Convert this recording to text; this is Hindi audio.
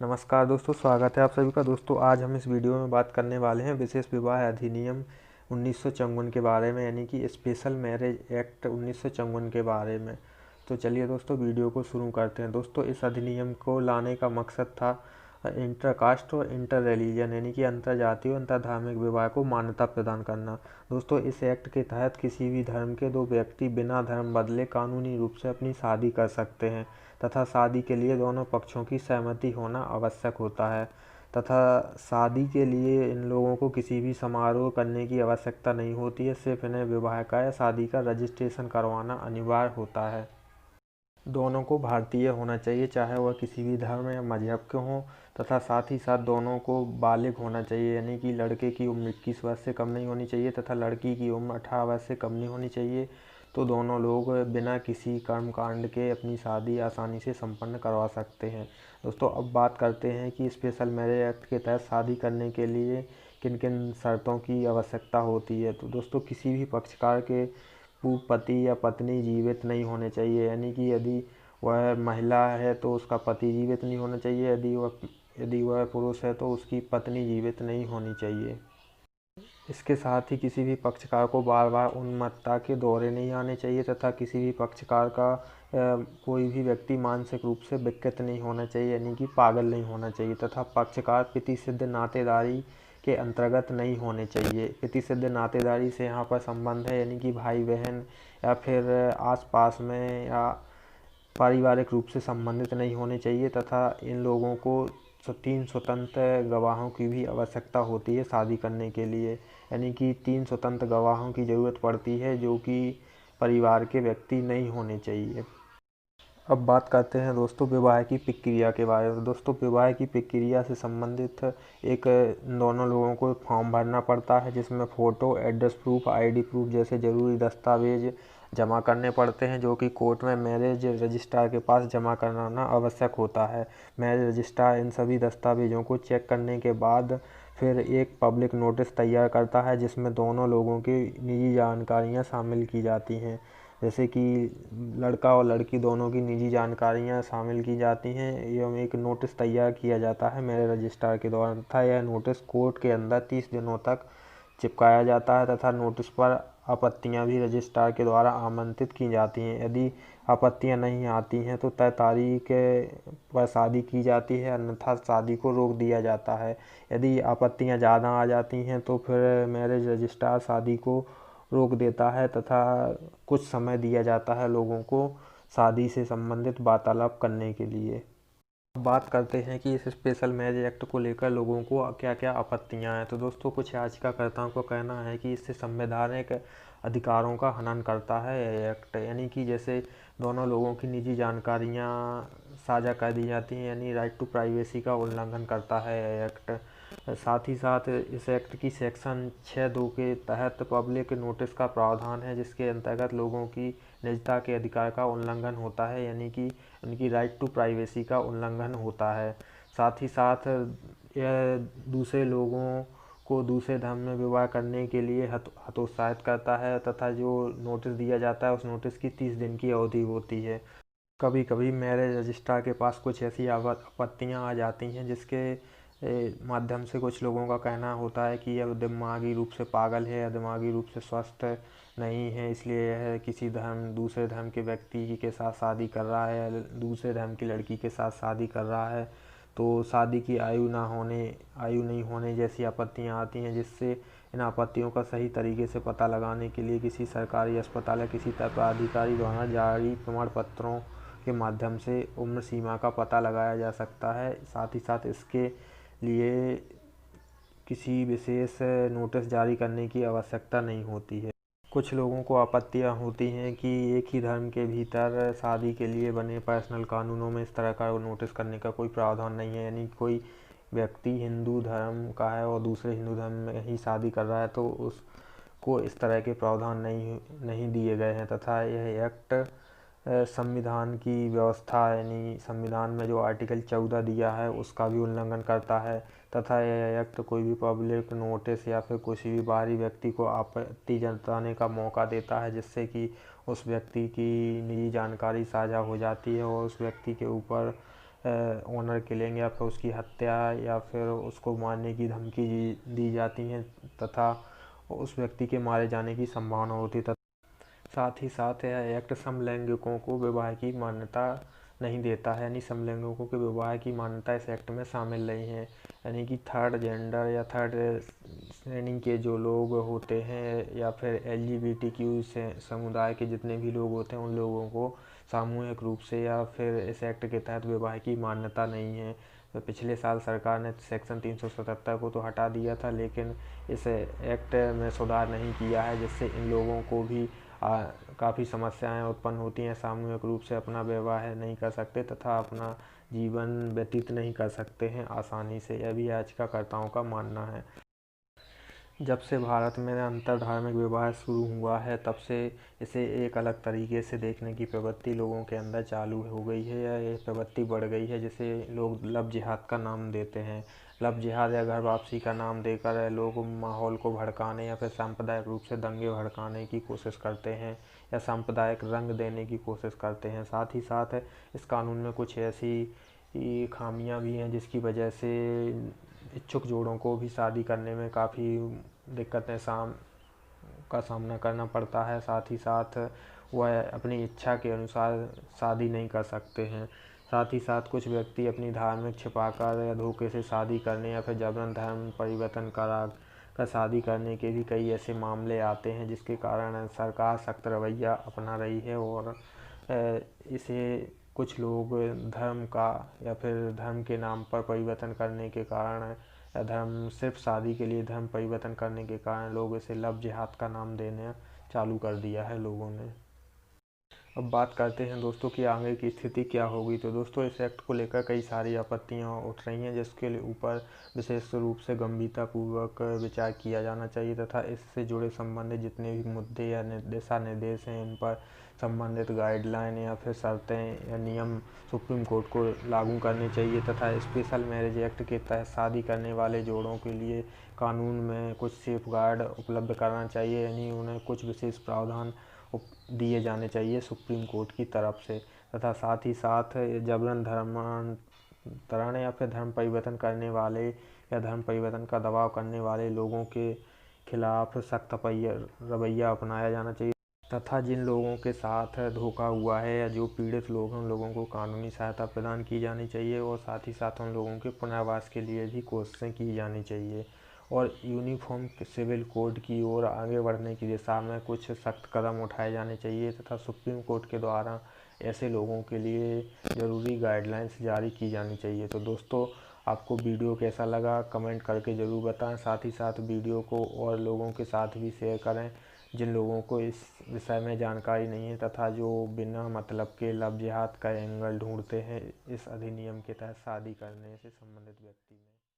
नमस्कार दोस्तों, स्वागत है आप सभी का। दोस्तों आज हम इस वीडियो में बात करने वाले हैं विशेष विवाह अधिनियम 1954 के बारे में, यानी कि स्पेशल मैरिज एक्ट 1954 के बारे में। तो चलिए दोस्तों वीडियो को शुरू करते हैं। दोस्तों इस अधिनियम को लाने का मकसद था इंटरकास्ट और इंटर रिलीजन यानी कि अंतर जातीय और अंतर धार्मिक विवाह को मान्यता प्रदान करना। दोस्तों इस एक्ट के तहत किसी भी धर्म के दो व्यक्ति बिना धर्म बदले कानूनी रूप से अपनी शादी कर सकते हैं तथा शादी के लिए दोनों पक्षों की सहमति होना आवश्यक होता है तथा शादी के लिए इन लोगों को किसी भी समारोह करने की आवश्यकता नहीं होती है। सिर्फ इन्हें विवाह का या शादी का रजिस्ट्रेशन करवाना अनिवार्य होता है। दोनों को भारतीय होना चाहिए, चाहे वह किसी भी धर्म या मजहब के हों, तथा साथ ही साथ दोनों को बालिग होना चाहिए, यानी कि लड़के की उम्र 21 वर्ष से कम नहीं होनी चाहिए तथा लड़की की उम्र 18 वर्ष से कम नहीं होनी चाहिए। तो दोनों लोग बिना किसी कर्मकांड के अपनी शादी आसानी से संपन्न करवा सकते हैं। दोस्तों अब बात करते हैं कि स्पेशल मैरिज एक्ट के तहत शादी करने के लिए किन किन शर्तों की आवश्यकता होती है। तो दोस्तों किसी भी पक्षकार के पूर्व पति या पत्नी जीवित नहीं होने चाहिए, यानी कि यदि वह महिला है तो उसका पति जीवित नहीं होना चाहिए, यदि वह पुरुष है तो उसकी पत्नी जीवित नहीं होनी चाहिए। इसके साथ ही किसी भी पक्षकार को बार बार उन्मत्तता के दौरे नहीं आने चाहिए तथा किसी भी पक्षकार का कोई भी व्यक्ति मानसिक रूप से विकृत नहीं होना चाहिए, यानी कि पागल नहीं होना चाहिए तथा पक्षकार प्रतिसिद्ध नातेदारी के अंतर्गत नहीं होने चाहिए। प्रतिसिद्ध नातेदारी से यहाँ पर संबंध है, यानी कि भाई बहन या फिर आसपास में या पारिवारिक रूप से संबंधित नहीं होने चाहिए तथा इन लोगों को 3 स्वतंत्र गवाहों की भी आवश्यकता होती है शादी करने के लिए, यानी कि 3 स्वतंत्र गवाहों की ज़रूरत पड़ती है जो कि परिवार के व्यक्ति नहीं होने चाहिए। अब बात करते हैं दोस्तों विवाह की प्रक्रिया के बारे में। दोस्तों विवाह की प्रक्रिया से संबंधित एक दोनों लोगों को फॉर्म भरना पड़ता है जिसमें photo, address proof, ID proof जैसे ज़रूरी दस्तावेज जमा करने पड़ते हैं, जो कि कोर्ट में मैरिज रजिस्ट्रार के पास जमा कराना आवश्यक होता है। मैरिज रजिस्ट्रार इन सभी दस्तावेजों को चेक करने के बाद फिर एक पब्लिक नोटिस तैयार करता है जिसमें दोनों लोगों की निजी जानकारियाँ शामिल की जाती हैं, जैसे कि लड़का और लड़की दोनों की निजी जानकारियां शामिल की जाती हैं। एवं एक नोटिस तैयार किया जाता है मैरिज रजिस्ट्रार के द्वारा तथा यह नोटिस कोर्ट के अंदर 30 दिनों तक चिपकाया जाता है तथा नोटिस पर आपत्तियां भी रजिस्ट्रार के द्वारा आमंत्रित की जाती हैं। यदि आपत्तियां नहीं आती हैं तो तय तारीख पर शादी की जाती है, अन्यथा शादी को रोक दिया जाता है। यदि आपत्तियां ज़्यादा आ जाती हैं तो फिर मैरिज रजिस्ट्रार शादी को रोक देता है तथा कुछ समय दिया जाता है लोगों को शादी से संबंधित वार्तालाप करने के लिए। बात करते हैं कि इस स्पेशल मैरिज एक्ट को लेकर लोगों को क्या क्या आपत्तियां हैं। तो दोस्तों कुछ याचिकाकर्ताओं को कहना है कि इससे संवैधानिक अधिकारों का हनन करता है यह एक्ट, यानी कि जैसे दोनों लोगों की निजी जानकारियां साझा कर दी जाती हैं, यानी राइट टू प्राइवेसी का उल्लंघन करता है यह एक्ट। साथ ही साथ इस एक्ट की सेक्शन 6(2) के तहत पब्लिक नोटिस का प्रावधान है, जिसके अंतर्गत लोगों की निजता के अधिकार का उल्लंघन होता है, यानी कि उनकी राइट टू प्राइवेसी का उल्लंघन होता है। साथ ही साथ यह दूसरे लोगों को दूसरे धर्म में विवाह करने के लिए हतोत्साहित करता है तथा जो नोटिस दिया जाता है उस नोटिस की 30 दिन की अवधि होती है। कभी कभी मैरिज रजिस्ट्रार के पास कुछ ऐसी आपत्तियां आ जाती हैं जिसके माध्यम से कुछ लोगों का कहना होता है कि यह दिमागी रूप से पागल है या दिमागी रूप से स्वस्थ नहीं है, इसलिए यह किसी दूसरे धर्म के व्यक्ति के साथ शादी कर रहा है या दूसरे धर्म की लड़की के साथ शादी कर रहा है, तो शादी की आयु नहीं होने जैसी आपत्तियां आती हैं, जिससे इन आपत्तियों का सही तरीके से पता लगाने के लिए किसी सरकारी अस्पताल या किसी प्राधिकारी द्वारा जारी प्रमाण पत्रों के माध्यम से उम्र सीमा का पता लगाया जा सकता है। साथ ही साथ इसके लिए किसी विशेष नोटिस जारी करने की आवश्यकता नहीं होती है। कुछ लोगों को आपत्तियां होती हैं कि एक ही धर्म के भीतर शादी के लिए बने पर्सनल कानूनों में इस तरह का नोटिस करने का कोई प्रावधान नहीं है, यानी कोई व्यक्ति हिंदू धर्म का है और दूसरे हिंदू धर्म में ही शादी कर रहा है तो उसको इस तरह के प्रावधान नहीं दिए गए हैं तथा यह एक्ट संविधान की व्यवस्था यानी संविधान में जो आर्टिकल 14 दिया है उसका भी उल्लंघन करता है। तथा यह एक्ट कोई भी पब्लिक नोटिस या फिर किसी भी बाहरी व्यक्ति को आपत्ति जताने का मौका देता है, जिससे कि उस व्यक्ति की निजी जानकारी साझा हो जाती है और उस व्यक्ति के ऊपर ऑनर किलिंग या फिर उसकी हत्या या फिर उसको मारने की धमकी दी जाती है तथा उस व्यक्ति के मारे जाने की संभावना होती है। साथ ही साथ यह एक्ट समलैंगिकों को विवाह की मान्यता नहीं देता है, यानी समलैंगिकों के विवाह की मान्यता इस एक्ट में शामिल नहीं है। यानी कि थर्ड जेंडर या थर्ड श्रेणी के जो लोग होते हैं या फिर LGBTQ से समुदाय के जितने भी लोग होते हैं, उन लोगों को सामूहिक रूप से या फिर इस एक्ट के तहत विवाह की मान्यता नहीं है। तो पिछले साल सरकार ने सेक्शन 377 को तो हटा दिया था, लेकिन इस एक्ट में सुधार नहीं किया है, जिससे इन लोगों को भी काफ़ी समस्याएं उत्पन्न होती हैं। सामूहिक रूप से अपना विवाह नहीं कर सकते तथा अपना जीवन व्यतीत नहीं कर सकते हैं आसानी से, यह भी याचिकाकर्ताओं का मानना है। जब से भारत में अंतरधार्मिक विवाह शुरू हुआ है, तब से इसे एक अलग तरीके से देखने की प्रवृत्ति लोगों के अंदर चालू हो गई है या ये प्रवृत्ति बढ़ गई है, जिसे लोग लव जिहाद का नाम देते हैं। लव जिहाद या घर वापसी का नाम देकर लोग माहौल को भड़काने या फिर सांप्रदायिक रूप से दंगे भड़काने की कोशिश करते हैं या सांप्रदायिक रंग देने की कोशिश करते हैं। साथ ही साथ इस कानून में कुछ ऐसी खामियां भी हैं, जिसकी वजह से इच्छुक जोड़ों को भी शादी करने में काफ़ी दिक्कतें का सामना करना पड़ता है। साथ ही साथ वह अपनी इच्छा के अनुसार शादी नहीं कर सकते हैं। साथ ही साथ कुछ व्यक्ति अपनी धार्मिक छिपाकर या धोखे से शादी करने या फिर जबरन धर्म परिवर्तन करा कर शादी करने के भी कई ऐसे मामले आते हैं, जिसके कारण सरकार सख्त रवैया अपना रही है और इसे कुछ लोग धर्म का या फिर धर्म के नाम पर परिवर्तन करने के कारण या धर्म सिर्फ शादी के लिए धर्म परिवर्तन करने के कारण लोग इसे लव जिहाद का नाम देना चालू कर दिया है लोगों ने। अब बात करते हैं दोस्तों कि आगे की स्थिति क्या होगी। तो दोस्तों, इस एक्ट को लेकर कई सारी आपत्तियां उठ रही हैं, जिसके ऊपर विशेष रूप से गंभीरतापूर्वक विचार किया जाना चाहिए तथा इससे जुड़े संबंधित जितने भी मुद्दे या दिशा निर्देश हैं, इन पर संबंधित गाइडलाइन या फिर शर्तें या नियम सुप्रीम कोर्ट को लागू करने चाहिए तथा स्पेशल मैरिज एक्ट के तहत शादी करने वाले जोड़ों के लिए कानून में कुछ सेफगार्ड उपलब्ध करना चाहिए, यानी उन्हें कुछ विशेष प्रावधान दिए जाने चाहिए सुप्रीम कोर्ट की तरफ से। तथा साथ ही साथ जबरन धर्मांतरण या फिर धर्म परिवर्तन करने वाले या धर्म परिवर्तन का दबाव करने वाले लोगों के खिलाफ सख्त रवैया अपनाया जाना चाहिए तथा जिन लोगों के साथ धोखा हुआ है या जो पीड़ित लोग हैं, उन लोगों को कानूनी सहायता प्रदान की जानी चाहिए और साथ ही साथ उन लोगों के पुनर्वास के लिए भी कोशिशें की जानी चाहिए और यूनिफॉर्म सिविल कोड की ओर आगे बढ़ने की दिशा में कुछ सख्त कदम उठाए जाने चाहिए तथा सुप्रीम कोर्ट के द्वारा ऐसे लोगों के लिए ज़रूरी गाइडलाइंस जारी की जानी चाहिए। तो दोस्तों, आपको वीडियो कैसा लगा कमेंट करके ज़रूर बताएं। साथ ही साथ वीडियो को और लोगों के साथ भी शेयर करें जिन लोगों को इस विषय में जानकारी नहीं है तथा जो बिना मतलब के लव जिहाद का एंगल ढूंढते हैं इस अधिनियम के तहत शादी करने से संबंधित व्यक्ति में।